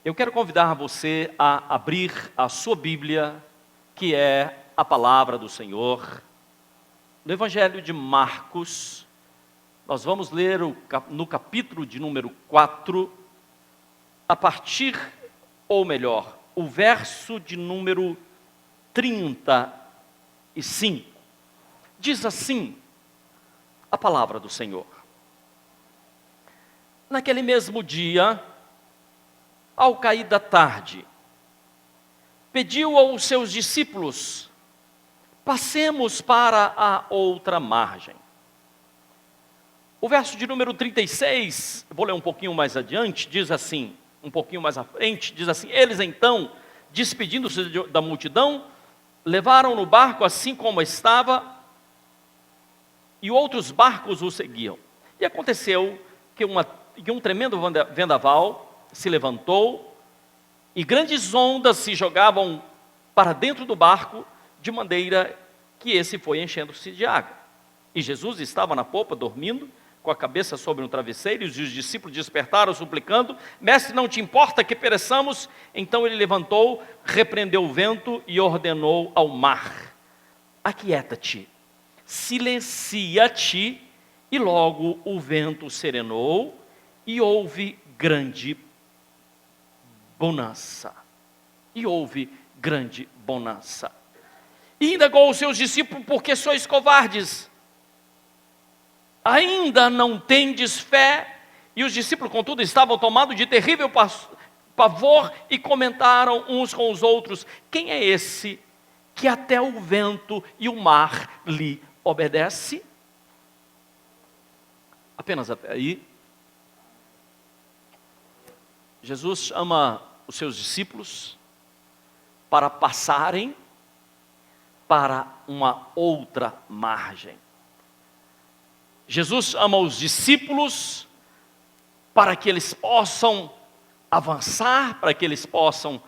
Eu quero convidar você a abrir a sua Bíblia, que é a palavra do Senhor, no Evangelho de Marcos. Nós vamos ler no capítulo de número 4, a partir, ou melhor, o verso de número 35. Diz assim a palavra do Senhor: naquele mesmo dia, ao cair da tarde, pediu aos seus discípulos: passemos para a outra margem. O verso de número 36, eu vou ler um pouquinho mais adiante, diz assim, um pouquinho mais à frente, diz assim: eles então, despedindo-se da multidão, levaram no barco assim como estava, e outros barcos o seguiam. E aconteceu que um tremendo vendaval se levantou, e grandes ondas se jogavam para dentro do barco, de maneira que esse foi enchendo-se de água. E Jesus estava na popa, dormindo, com a cabeça sobre um travesseiro, e os discípulos despertaram, suplicando: mestre, não te importa que pereçamos? Então ele levantou, repreendeu o vento e ordenou ao mar: aquieta-te, silencia-te. E logo o vento serenou, e houve grande bonança. E indagou os seus discípulos: por que sois covardes? Ainda não tendes fé? E os discípulos, contudo, estavam tomados de terrível pavor e comentaram uns com os outros: quem é esse que até o vento e o mar lhe obedece? Apenas até aí. Jesus chama os seus discípulos para passarem para uma outra margem. Jesus chama os discípulos para que eles possam avançar, para que eles possam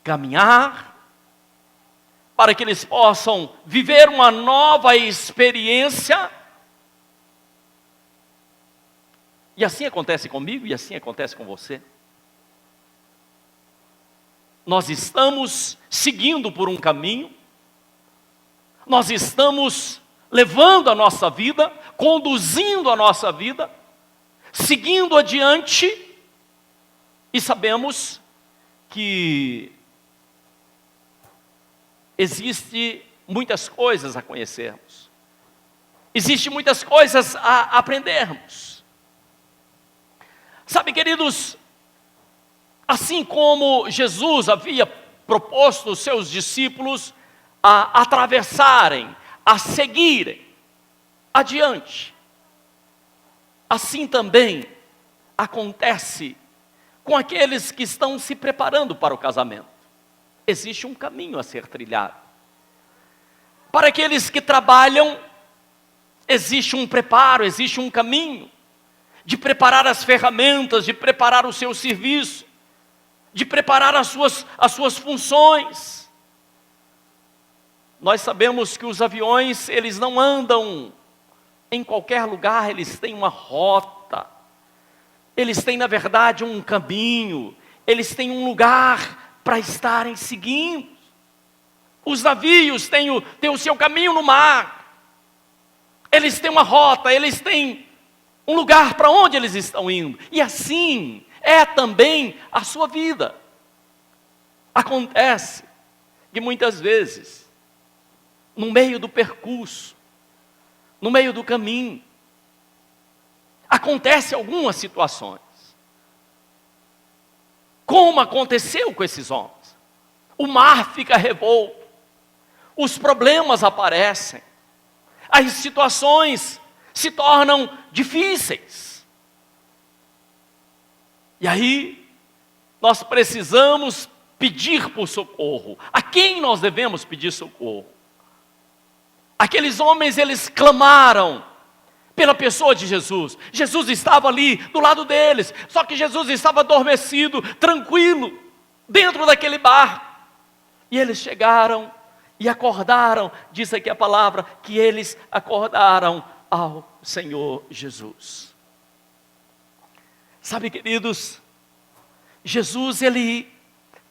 caminhar, para que eles possam viver uma nova experiência. E assim acontece comigo e assim acontece com você. Nós estamos seguindo por um caminho, nós estamos levando a nossa vida, conduzindo a nossa vida, seguindo adiante, e sabemos que existe muitas coisas a conhecermos, existe muitas coisas a aprendermos. Sabe, queridos, assim como Jesus havia proposto aos seus discípulos a atravessarem, a seguirem adiante, assim também acontece com aqueles que estão se preparando para o casamento. Existe um caminho a ser trilhado. Para aqueles que trabalham, existe um preparo, existe um caminho de preparar as ferramentas, de preparar o seu serviço, de preparar as suas funções. Nós sabemos que os aviões, eles não andam em qualquer lugar, eles têm uma rota, eles têm, na verdade, um caminho, eles têm um lugar para estarem seguindo. Os navios têm o seu caminho no mar, eles têm uma rota, eles têm um lugar para onde eles estão indo, e assim é também a sua vida. Acontece que muitas vezes, no meio do percurso, no meio do caminho, acontece algumas situações, como aconteceu com esses homens. O mar fica revolto, os problemas aparecem, as situações se tornam difíceis. E aí, nós precisamos pedir por socorro. A quem nós devemos pedir socorro? Aqueles homens, eles clamaram pela pessoa de Jesus. Jesus estava ali do lado deles, só que Jesus estava adormecido, tranquilo, dentro daquele barco. E eles chegaram e acordaram, diz aqui a palavra, que eles acordaram ao Senhor Jesus. Sabe, queridos, Jesus, ele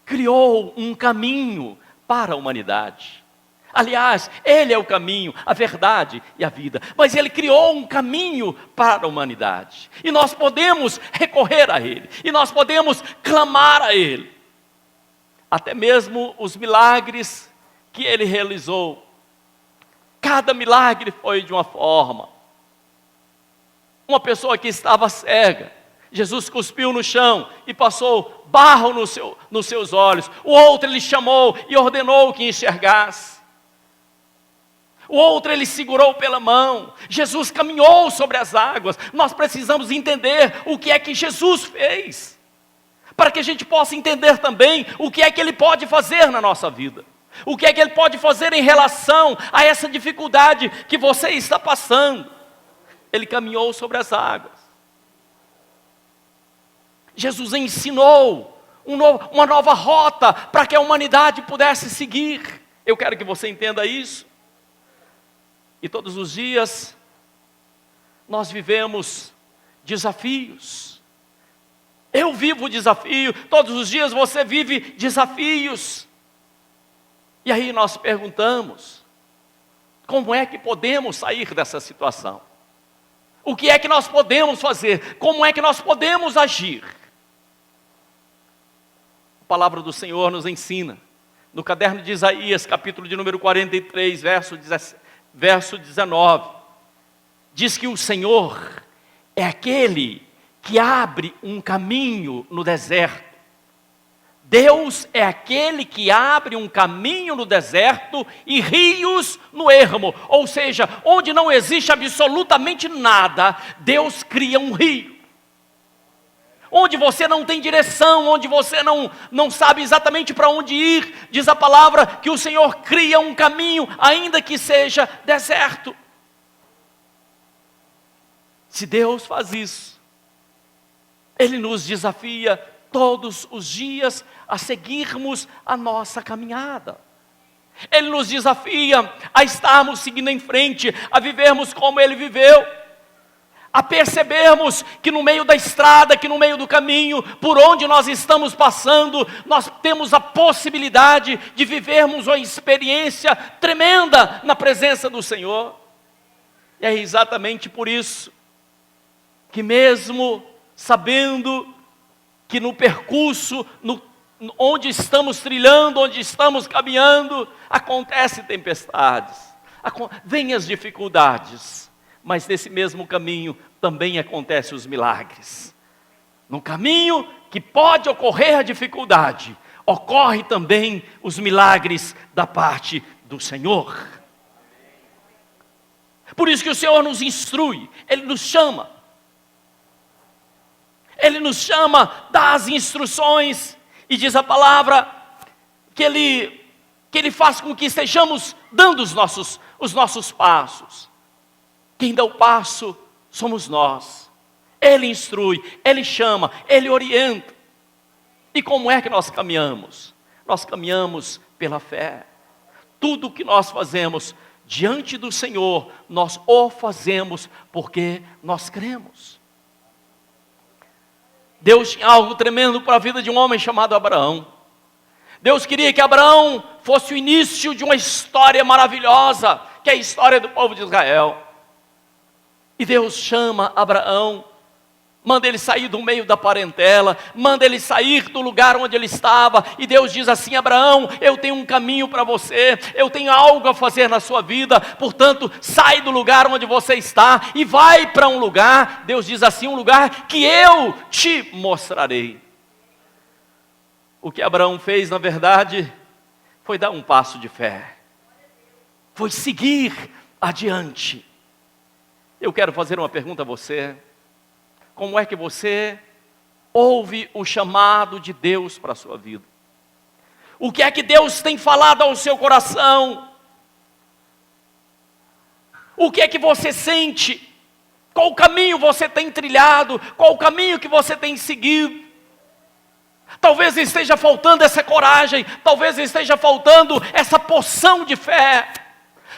criou um caminho para a humanidade. Aliás, ele é o caminho, a verdade e a vida. Mas ele criou um caminho para a humanidade. E nós podemos recorrer a ele. E nós podemos clamar a ele. Até mesmo os milagres que ele realizou. Cada milagre foi de uma forma. Uma pessoa que estava cega, Jesus cuspiu no chão e passou barro nos seus olhos. O outro ele chamou e ordenou que enxergasse. O outro ele segurou pela mão. Jesus caminhou sobre as águas. Nós precisamos entender o que é que Jesus fez, para que a gente possa entender também o que é que ele pode fazer na nossa vida. O que é que ele pode fazer em relação a essa dificuldade que você está passando. Ele caminhou sobre as águas. Jesus ensinou uma nova rota para que a humanidade pudesse seguir. Eu quero que você entenda isso. E todos os dias nós vivemos desafios. Eu vivo desafio, todos os dias você vive desafios. E aí nós perguntamos, como é que podemos sair dessa situação? O que é que nós podemos fazer? Como é que nós podemos agir? A palavra do Senhor nos ensina, no caderno de Isaías, capítulo de número 43, verso 19, diz que o Senhor é aquele que abre um caminho no deserto. Deus é aquele que abre um caminho no deserto e rios no ermo. Ou seja, onde não existe absolutamente nada, Deus cria um rio. Onde você não tem direção, onde você não sabe exatamente para onde ir, diz a palavra que o Senhor cria um caminho, ainda que seja deserto. Se Deus faz isso, Ele nos desafia todos os dias a seguirmos a nossa caminhada. Ele nos desafia a estarmos seguindo em frente, a vivermos como Ele viveu, a percebermos que no meio da estrada, que no meio do caminho, por onde nós estamos passando, nós temos a possibilidade de vivermos uma experiência tremenda na presença do Senhor. E é exatamente por isso que mesmo sabendo que no percurso, onde estamos trilhando, onde estamos caminhando, acontecem tempestades, vêm as dificuldades, mas nesse mesmo caminho também acontecem os milagres. No caminho que pode ocorrer a dificuldade, ocorre também os milagres da parte do Senhor. Por isso que o Senhor nos instrui, Ele nos chama. Ele nos chama, dá as instruções, e diz a palavra que Ele faz com que estejamos dando os nossos passos. Quem dá o passo somos nós. Ele instrui, Ele chama, Ele orienta. E como é que nós caminhamos? Nós caminhamos pela fé. Tudo o que nós fazemos diante do Senhor, nós o fazemos porque nós cremos. Deus tinha algo tremendo para a vida de um homem chamado Abraão. Deus queria que Abraão fosse o início de uma história maravilhosa, que é a história do povo de Israel. E Deus chama Abraão, manda ele sair do meio da parentela, manda ele sair do lugar onde ele estava, e Deus diz assim: Abraão, eu tenho um caminho para você, eu tenho algo a fazer na sua vida, portanto, sai do lugar onde você está, e vai para um lugar, Deus diz assim, um lugar que eu te mostrarei. O que Abraão fez, na verdade, foi dar um passo de fé, foi seguir adiante. Eu quero fazer uma pergunta a você. Como é que você ouve o chamado de Deus para a sua vida? O que é que Deus tem falado ao seu coração? O que é que você sente? Qual caminho você tem trilhado? Qual o caminho que você tem seguido? Talvez esteja faltando essa coragem, talvez esteja faltando essa porção de fé.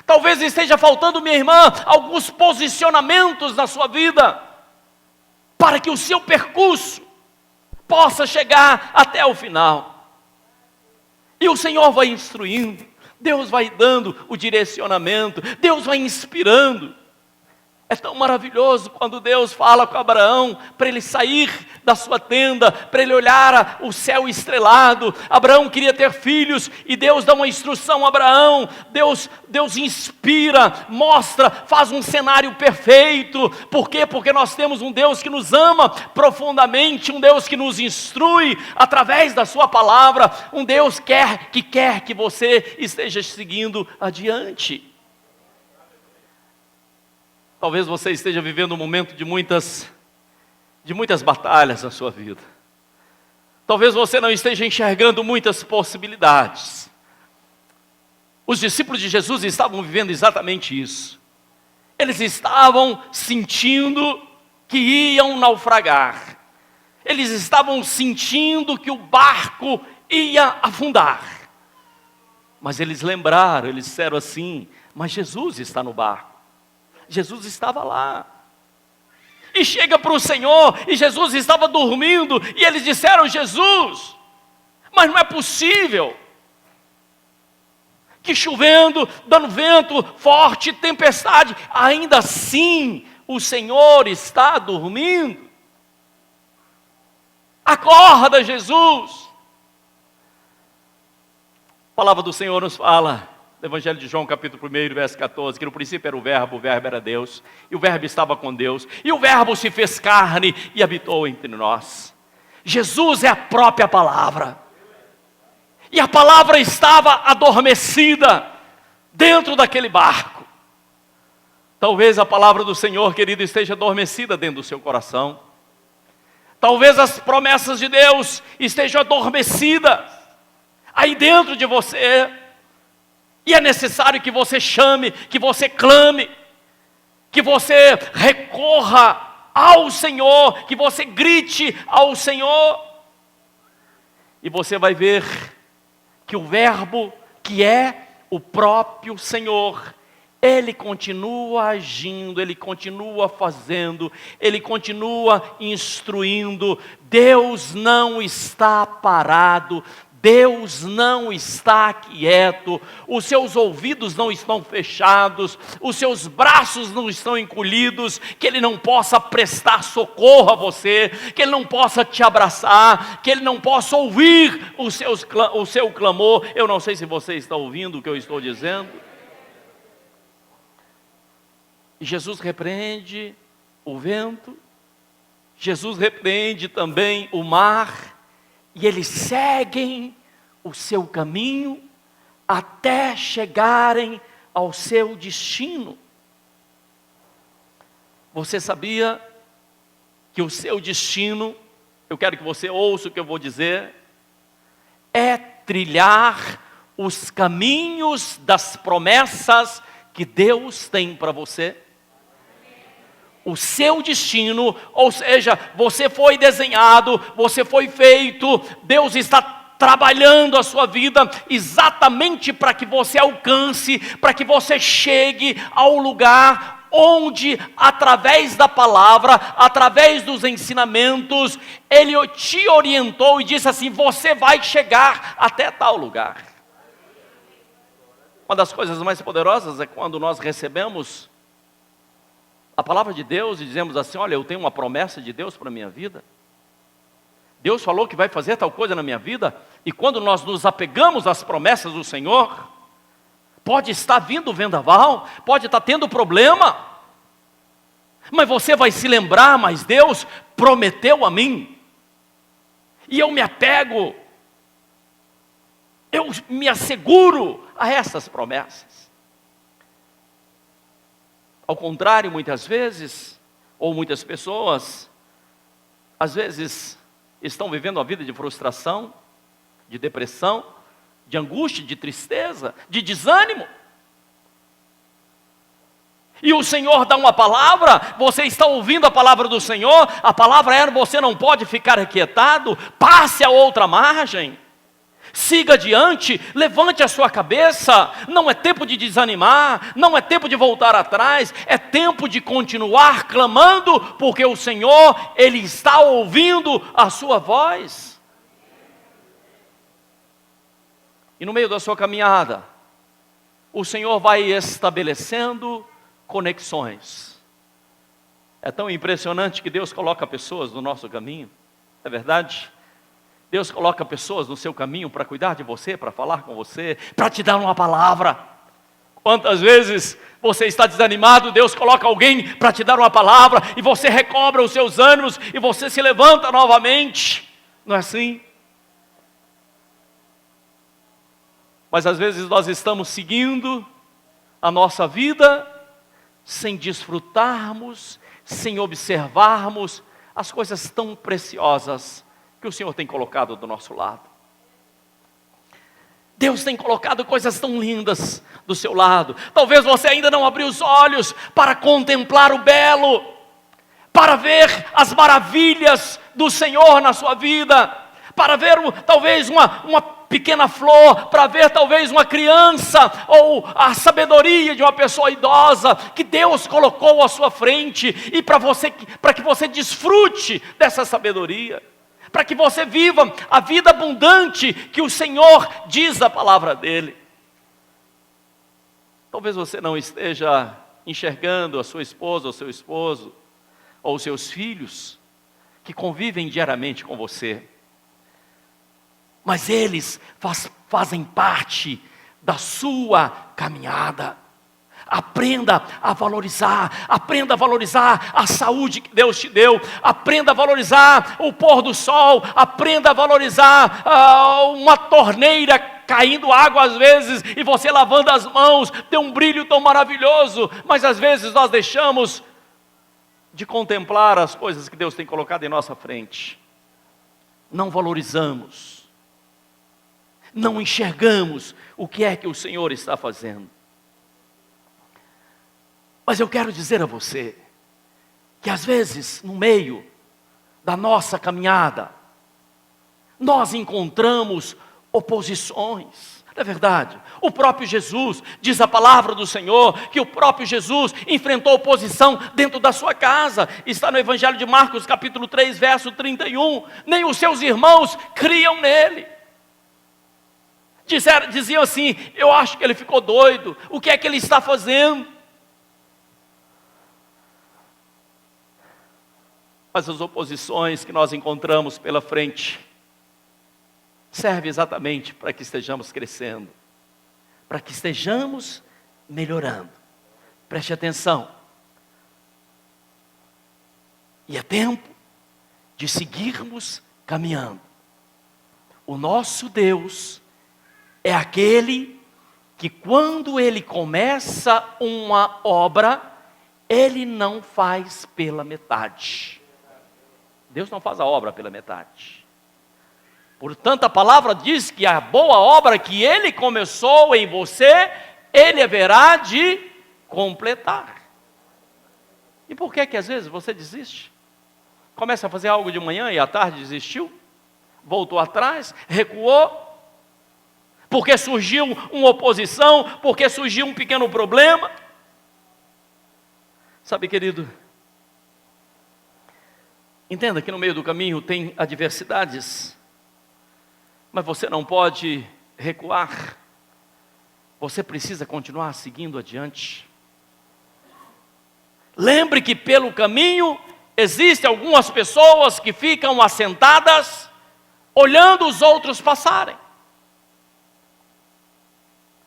Talvez esteja faltando, minha irmã, alguns posicionamentos na sua vida, para que o seu percurso possa chegar até o final. E o Senhor vai instruindo, Deus vai dando o direcionamento, Deus vai inspirando. É tão maravilhoso quando Deus fala com Abraão para ele sair da sua tenda, para ele olhar o céu estrelado. Abraão queria ter filhos e Deus dá uma instrução a Abraão. Deus inspira, mostra, faz um cenário perfeito. Por quê? Porque nós temos um Deus que nos ama profundamente, um Deus que nos instrui através da sua palavra, um Deus que quer que você esteja seguindo adiante. Talvez você esteja vivendo um momento de muitas batalhas na sua vida. Talvez você não esteja enxergando muitas possibilidades. Os discípulos de Jesus estavam vivendo exatamente isso. Eles estavam sentindo que iam naufragar. Eles estavam sentindo que o barco ia afundar. Mas eles lembraram, eles disseram assim: mas Jesus está no barco. Jesus estava lá. E chega para o Senhor, e Jesus estava dormindo, e eles disseram: Jesus, mas não é possível que chovendo, dando vento forte, tempestade, ainda assim o Senhor está dormindo. Acorda, Jesus. A palavra do Senhor nos fala no Evangelho de João, capítulo 1, verso 14, que no princípio era o Verbo era Deus, e o Verbo estava com Deus, e o Verbo se fez carne e habitou entre nós. Jesus é a própria palavra, e a palavra estava adormecida dentro daquele barco. Talvez a palavra do Senhor, querido, esteja adormecida dentro do seu coração. Talvez as promessas de Deus estejam adormecidas aí dentro de você. E é necessário que você chame, que você clame, que você recorra ao Senhor, que você grite ao Senhor. E você vai ver que o Verbo, que é o próprio Senhor, Ele continua agindo, Ele continua fazendo, Ele continua instruindo. Deus não está parado, Deus não está quieto, os seus ouvidos não estão fechados, os seus braços não estão encolhidos, que Ele não possa prestar socorro a você, que Ele não possa te abraçar, que Ele não possa ouvir o seu clamor. Eu não sei se você está ouvindo o que eu estou dizendo. E Jesus repreende o vento, Jesus repreende também o mar, e eles seguem o seu caminho até chegarem ao seu destino. Você sabia que o seu destino, eu quero que você ouça o que eu vou dizer, é trilhar os caminhos das promessas que Deus tem para você? O seu destino, ou seja, você foi desenhado, você foi feito, Deus está trabalhando a sua vida exatamente para que você alcance, para que você chegue ao lugar onde, através da palavra, através dos ensinamentos, Ele te orientou e disse assim: você vai chegar até tal lugar. Uma das coisas mais poderosas é quando nós recebemos a palavra de Deus e dizemos assim: olha, eu tenho uma promessa de Deus para a minha vida. Deus falou que vai fazer tal coisa na minha vida. E quando nós nos apegamos às promessas do Senhor, pode estar vindo vendaval, pode estar tendo problema, mas você vai se lembrar: mas Deus prometeu a mim, e eu me apego, eu me asseguro a essas promessas. Ao contrário, muitas vezes, ou muitas pessoas, às vezes estão vivendo uma vida de frustração, de depressão, de angústia, de tristeza, de desânimo. E o Senhor dá uma palavra, você está ouvindo a palavra do Senhor, a palavra é: você não pode ficar aquietado, passe a outra margem. Siga adiante, levante a sua cabeça. Não é tempo de desanimar, não é tempo de voltar atrás, é tempo de continuar clamando, porque o Senhor, Ele está ouvindo a sua voz. E no meio da sua caminhada, o Senhor vai estabelecendo conexões. É tão impressionante que Deus coloca pessoas no nosso caminho, é verdade? Deus coloca pessoas no seu caminho para cuidar de você, para falar com você, para te dar uma palavra. Quantas vezes você está desanimado, Deus coloca alguém para te dar uma palavra, e você recobra os seus ânimos, e você se levanta novamente. Não é assim? Mas às vezes nós estamos seguindo a nossa vida, sem desfrutarmos, sem observarmos as coisas tão preciosas que o Senhor tem colocado do nosso lado. Deus tem colocado coisas tão lindas do seu lado. Talvez você ainda não abriu os olhos para contemplar o belo, para ver as maravilhas do Senhor na sua vida, para ver talvez uma pequena flor, para ver talvez uma criança, ou a sabedoria de uma pessoa idosa, que Deus colocou à sua frente, e para que você desfrute dessa sabedoria, para que você viva a vida abundante que o Senhor diz a palavra dEle. Talvez você não esteja enxergando a sua esposa, ou seu esposo, ou os seus filhos, que convivem diariamente com você, mas eles fazem parte da sua caminhada. Aprenda a valorizar a saúde que Deus te deu, aprenda a valorizar o pôr do sol, aprenda a valorizar uma torneira caindo água às vezes, e você lavando as mãos, tem um brilho tão maravilhoso, mas às vezes nós deixamos de contemplar as coisas que Deus tem colocado em nossa frente, não valorizamos, não enxergamos o que é que o Senhor está fazendo. Mas eu quero dizer a você, que às vezes, no meio da nossa caminhada, nós encontramos oposições. Não é verdade? O próprio Jesus, diz a palavra do Senhor, que o próprio Jesus enfrentou oposição dentro da sua casa. Está no Evangelho de Marcos, capítulo 3, verso 31. Nem os seus irmãos criam nele. Diziam assim: eu acho que ele ficou doido, o que é que ele está fazendo? Mas as oposições que nós encontramos pela frente servem exatamente para que estejamos crescendo, para que estejamos melhorando. Preste atenção. E é tempo de seguirmos caminhando. O nosso Deus é aquele que, quando Ele começa uma obra, Ele não faz pela metade. Deus não faz a obra pela metade. Portanto, a palavra diz que a boa obra que Ele começou em você, Ele haverá de completar. E por que às vezes você desiste? Começa a fazer algo de manhã e à tarde desistiu? Voltou atrás? Recuou? Porque surgiu uma oposição? Porque surgiu um pequeno problema? Sabe, querido, entenda que no meio do caminho tem adversidades, mas você não pode recuar. Você precisa continuar seguindo adiante. Lembre que pelo caminho existem algumas pessoas que ficam assentadas, olhando os outros passarem.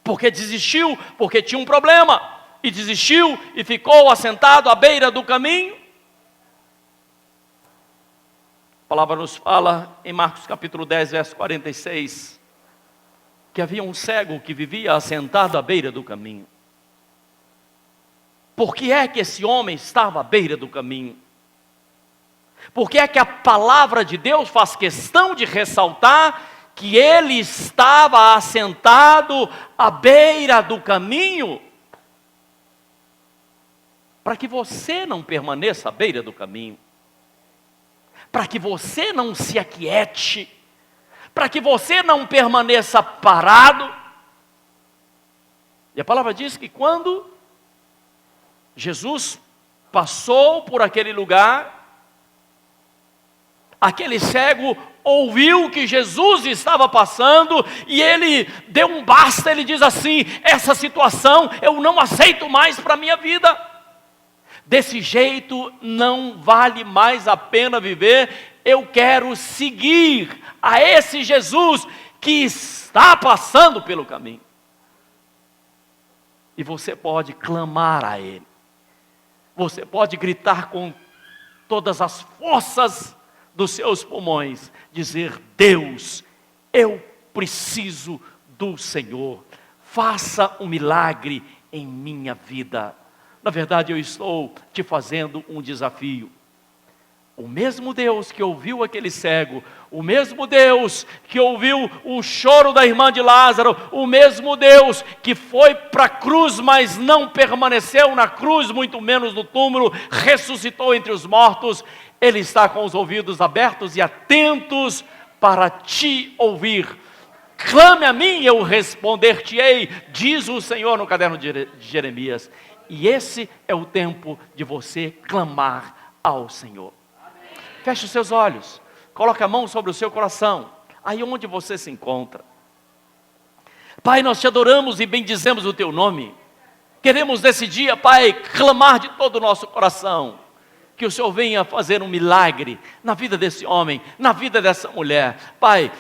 Porque desistiu, porque tinha um problema, e desistiu e ficou assentado à beira do caminho. A palavra nos fala em Marcos capítulo 10, verso 46, que havia um cego que vivia assentado à beira do caminho. Por que é que esse homem estava à beira do caminho? Por que é que a palavra de Deus faz questão de ressaltar que ele estava assentado à beira do caminho? Para que você não permaneça à beira do caminho, para que você não se aquiete, para que você não permaneça parado. E a palavra diz que quando Jesus passou por aquele lugar, aquele cego ouviu que Jesus estava passando e ele deu um basta. Ele diz assim: essa situação eu não aceito mais para a minha vida. Desse jeito não vale mais a pena viver. Eu quero seguir a esse Jesus que está passando pelo caminho. E você pode clamar a Ele. Você pode gritar com todas as forças dos seus pulmões, dizer: Deus, eu preciso do Senhor. Faça um milagre em minha vida. Na verdade, eu estou te fazendo um desafio. O mesmo Deus que ouviu aquele cego, o mesmo Deus que ouviu o choro da irmã de Lázaro, o mesmo Deus que foi para a cruz, mas não permaneceu na cruz, muito menos no túmulo, ressuscitou entre os mortos, Ele está com os ouvidos abertos e atentos para te ouvir. Clame a mim e eu responder-te-ei, diz o Senhor no caderno de Jeremias. E esse é o tempo de você clamar ao Senhor. Feche os seus olhos, coloque a mão sobre o seu coração, aí onde você se encontra. Pai, nós te adoramos e bendizemos o teu nome. Queremos nesse dia, Pai, clamar de todo o nosso coração, que o Senhor venha fazer um milagre na vida desse homem, na vida dessa mulher. Pai,